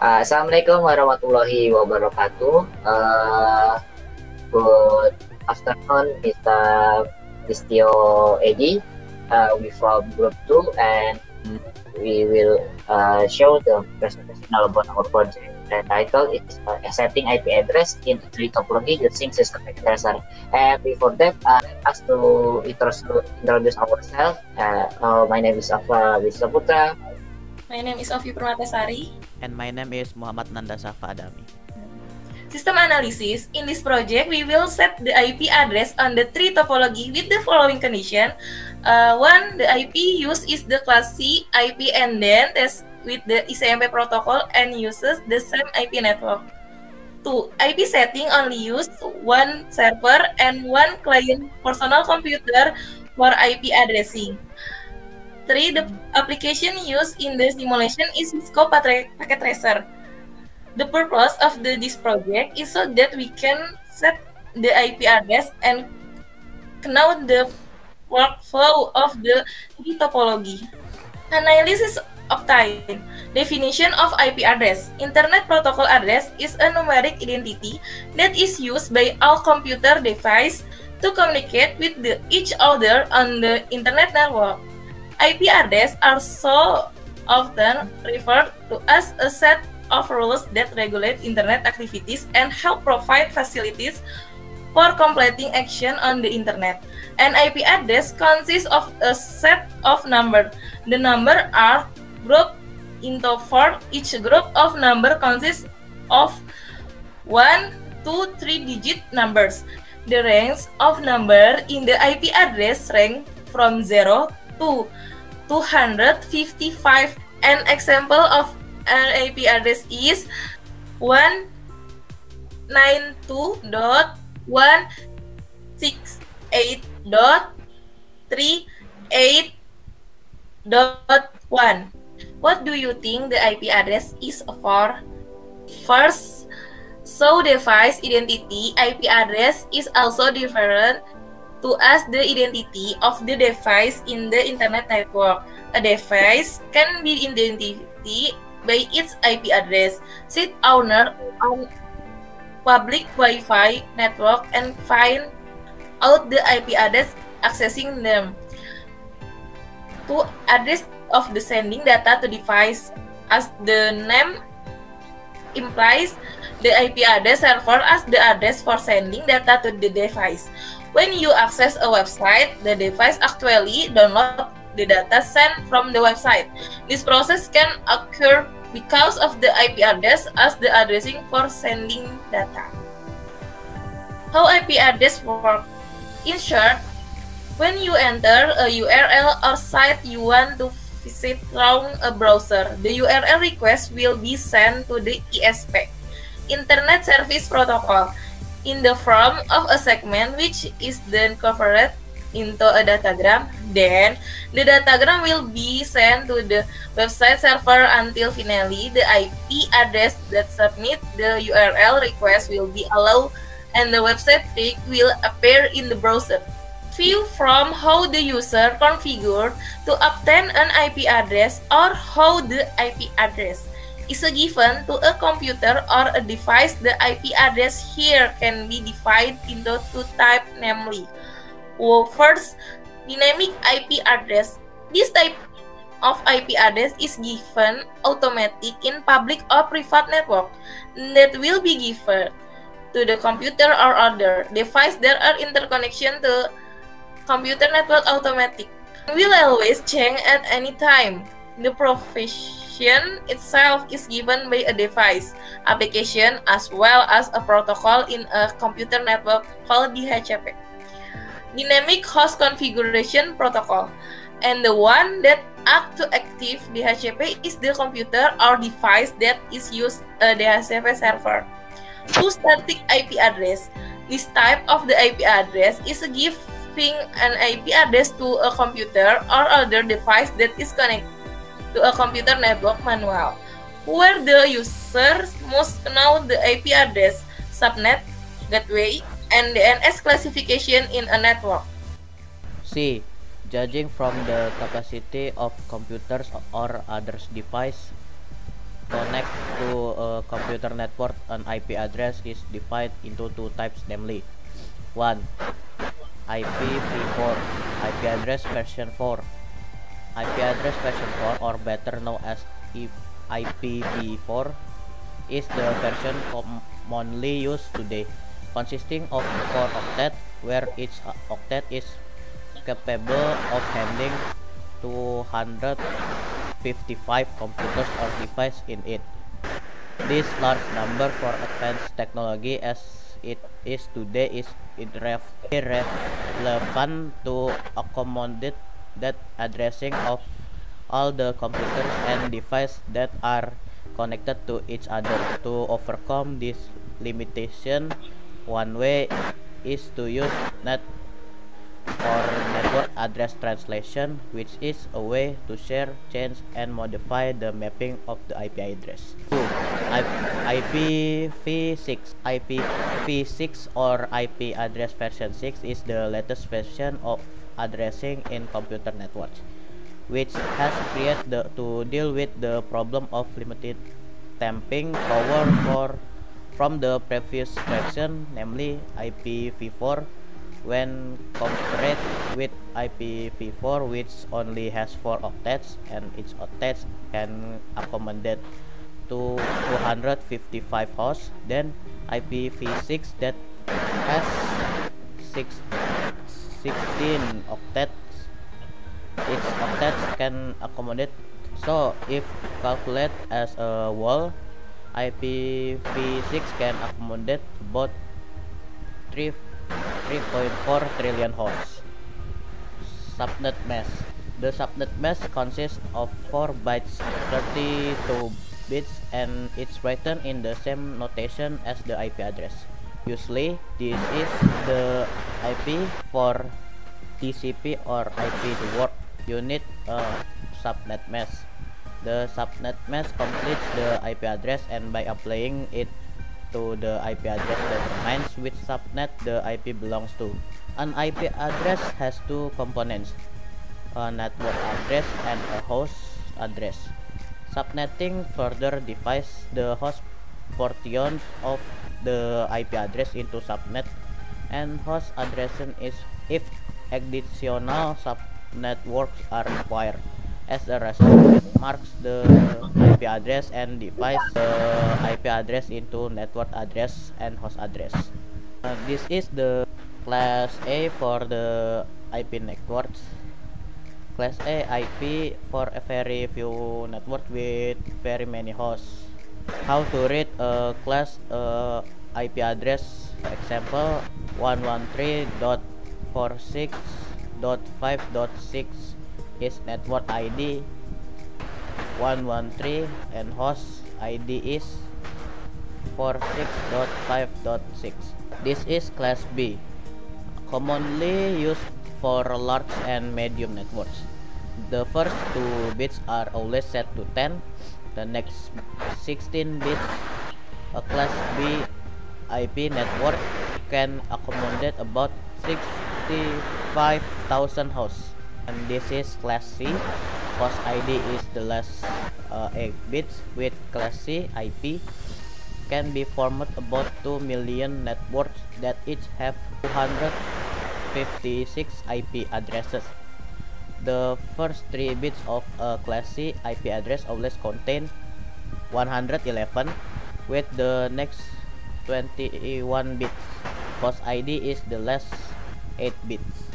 Assalamualaikum warahmatullahi wabarakatuh. Good afternoon, Mr. Listio Edi. We from Group 2 and we will show the presentation about our project. The title is Accepting IP Address in Tree Topology Using System Tracer. And before that, let us to introduce ourselves. My name is Afa Wissaputra. My name is Ovi Permatasari. And my name is Muhammad Nanda Safa Adami. System analysis. In this project, we will set the IP address on the tree topology with the following condition. One, the IP used is the class C IP and then test with the ICMP protocol and uses the same IP network. Two, IP setting only use one server and one client personal computer for IP addressing. 3. The application used in the simulation is Cisco Packet Tracer. The purpose of this project is so that we can set the IP address and know the workflow of the topology. Analysis of type. Definition of IP address. Internet protocol address is a numeric identity that is used by all computer devices to communicate with each other on the internet network. IP address are so often referred to as a set of rules that regulate internet activities and help provide facilities for completing action on the internet. An IP address consists of a set of numbers. The numbers are grouped into 4. Each group of number consists of 1, 2, 3-digit numbers. The range of number in the IP address range from 0 to 255. An example of an IP address is 192.168.38.1. What do you think the IP address is for? First, so device identity IP address is also different to as the identity of the device in the internet network. A device can be identified by its IP address. Set owner on public Wi-Fi network and find out the IP address accessing them. To address of the sending data to device, as the name implies, the IP address server as the address for sending data to the device. When you access a website, the device actually downloads the data sent from the website. This process can occur because of the IP address as the addressing for sending data. How IP address work? In short, when you enter a URL or site you want to visit through a browser, the URL request will be sent to the ISP, Internet Service Protocol, in the form of a segment which is then converted into a datagram. Then the datagram will be sent to the website server until finally the IP address that submit the URL request will be allowed and the website page will appear in the browser. View from how the user configured to obtain an IP address or how the IP address is a given to a computer or a device. The IP address here can be divided into 2 types, namely, first, dynamic IP address. This type of IP address is given automatic in public or private network that will be given to the computer or other device that are interconnection to computer network automatic. Will always change at any time. The profession itself is given by a device, application, as well as a protocol in a computer network called DHCP, Dynamic Host Configuration Protocol. And the one that act to active DHCP is the computer or device that is used a DHCP server. Two static IP address. This type of the IP address is giving an IP address to a computer or other device that is connected to a computer network manual, where the user must know the IP address, subnet, gateway, and DNS classification in a network. C. Judging from the capacity of computers or other device. connect to a computer network, an IP address is divided into two types, namely 1. IPv4, IP address version 4. IP address version 4, or better known as IPv4, is the version commonly used today, consisting of 4 octets, where each octet is capable of handling 255 computers or devices in it. This large number for advanced technology as it is today is irrelevant to accommodate that addressing of all the computers and devices that are connected to each other. To overcome this limitation, one way is to use NAT or network address translation, which is a way to share, change, and modify the mapping of the IP address. 2. IPv6. IPv6 or IP address version 6 is the latest version of addressing in computer networks, which has created to deal with the problem of limited tamping power from the previous version, namely IPv4. When compared with IPv4, which only has 4 octets and each octet can accommodate to 255 hosts, then IPv6 that has 16 octets, each octet can accommodate. So if calculated as a whole, IPv6 can accommodate about 3.4 trillion hosts. Subnet mask. The subnet mask consists of 4 bytes, 32 bits, and it's written in the same notation as the IP address. Usually, this is the IP for TCP or IP to work. You need a subnet mask. The subnet mask completes the IP address, and by applying it to the IP address determines which subnet the IP belongs to. An IP address has two components, a network address and a host address. Subnetting further divides the host portions of the IP address into subnet and host addresses if additional subnetworks are required. As a result, it marks the IP address and divides the IP address into network address and host address. This is the class A for the IP networks. Class A IP for a very few networks with very many hosts. How to read a class IP address? Example 113.46.5.6 is network ID 113 and host ID is 46.5.6. This is class B, commonly used for large and medium networks. The first 2 bits are always set to 10, the next 16 bits. A class B IP network can accommodate about 65,000 hosts. And this is class C. Host ID is the last 8 bits. With class C IP can be formed about 2 million networks that each have 256 IP addresses. The first 3 bits of a class C IP address always contain 111, with the next 21 bits. Host ID is the last 8 bits.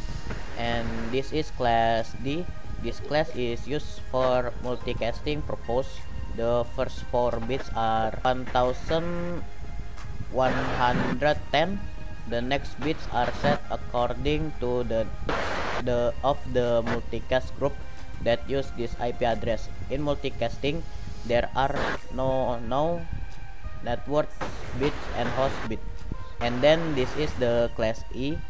And this is class D. This class is used for multicasting purpose. The first 4 bits are 1110. The next bits are set according to the of the multicast group that use this IP address. In multicasting, there are no network bits and host bits. And then this is the class E.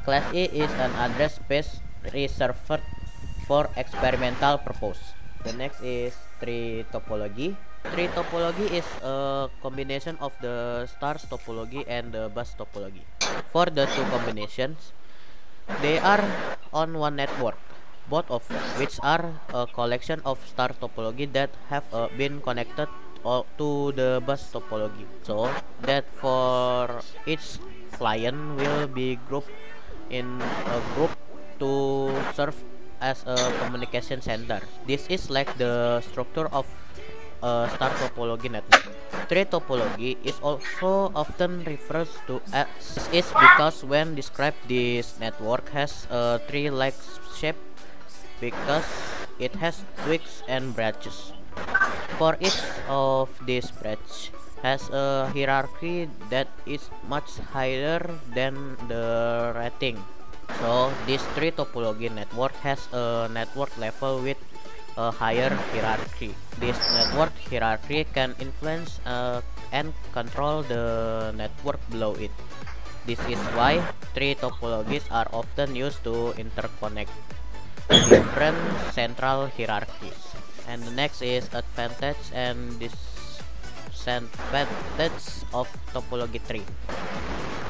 Class E is an address space reserved for experimental purpose. The next is tree topology. Tree topology is a combination of the stars topology and the bus topology. For the two combinations, they are on one network. both of which are a collection of star topology that have been connected to the bus topology, so that for each client will be grouped in a group to serve as a communication center. This is like the structure of a star topology network. Tree topology is also often referred to as this is because when described this network has a tree-like shape because it has twigs and branches. For each of these branches has a hierarchy that is much higher than the rating. So this tree topology network has a network level with a higher hierarchy. This network hierarchy can influence and control the network below it. This is why tree topologies are often used to interconnect different central hierarchies. And the next is advantage and disadvantage of topology tree.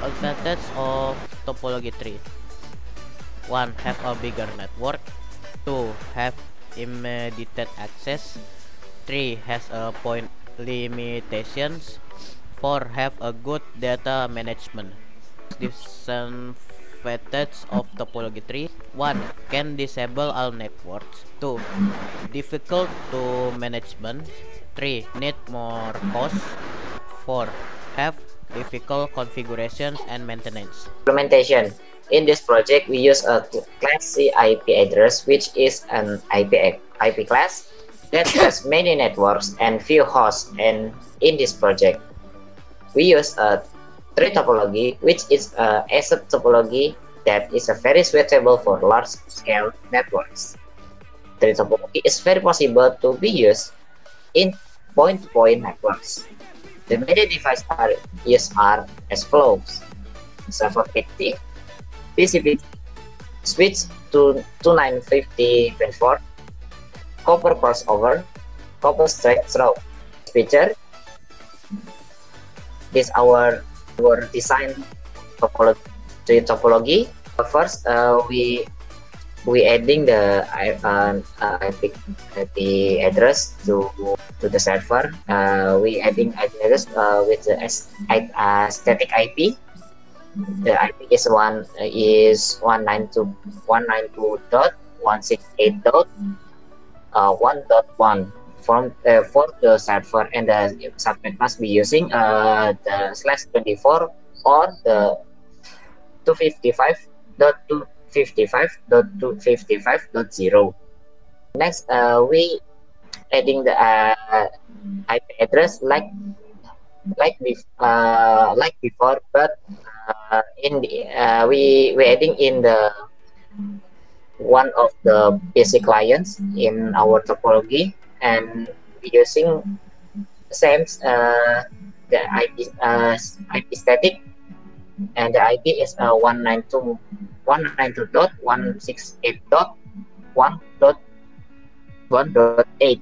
Advantage of topology tree: 1. Have a bigger network. 2. Have immediate access. 3. Has a point limitations. 4. Have a good data management. Disadvantage of topology tree: 1. Can disable all networks. 2. Difficult to management. 3. Need more cost. 4. Have difficult configurations and maintenance. Implementation. In this project, we use a class C IP address, which is an IP class that has many networks and few hosts. And in this project, we use a tree topology, which is a ASIC topology that is a very suitable for large-scale networks. Tree topology is very possible to be used in point-to-point networks. The media devices used are as follows: server PT, PCP, switch to 2950.4, copper crossover, copper straight through, switcher. This our design topology. First, we adding the IP address to the server. We adding address with the static IP. The IP is 192.168.1.1 for the server, and the subnet must be using the /24 or the 255.255.255.0. Next, we adding the IP address like before, but in the we adding in the one of the basic clients in our topology, and using same the IP static, and the IP is 192.168.1.1.8.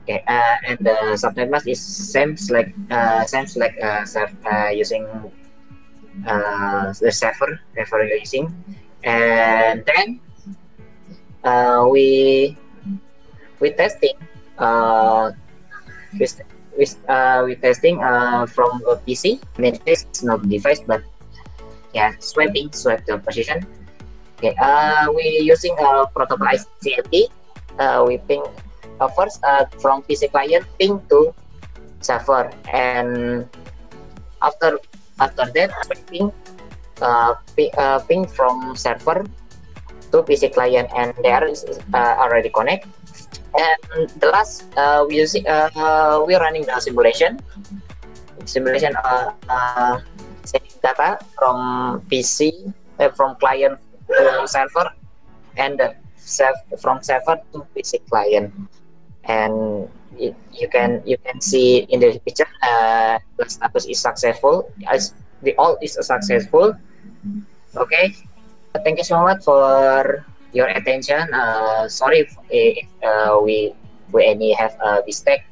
Okay, and the subnet mask is same like using the server you're using. And then we testing we testing from a PC. I mean, it's not device, but yeah, swipe the position. Okay, we using protocol ICMP. We ping first from PC client ping to server, and after that ping from server to PC client, and there is already connect. And the last we're running the simulation sending data from PC from client to server, and from server to PC client. And you can see in the picture the status is successful, as the all is successful. Okay, thank you so much for your attention. Sorry if we any have a mistake.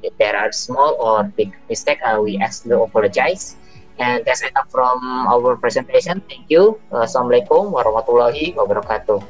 If there are small or big mistake, we ask to apologize. And that's enough from our presentation. Thank you. Assalamualaikum warahmatullahi wabarakatuh.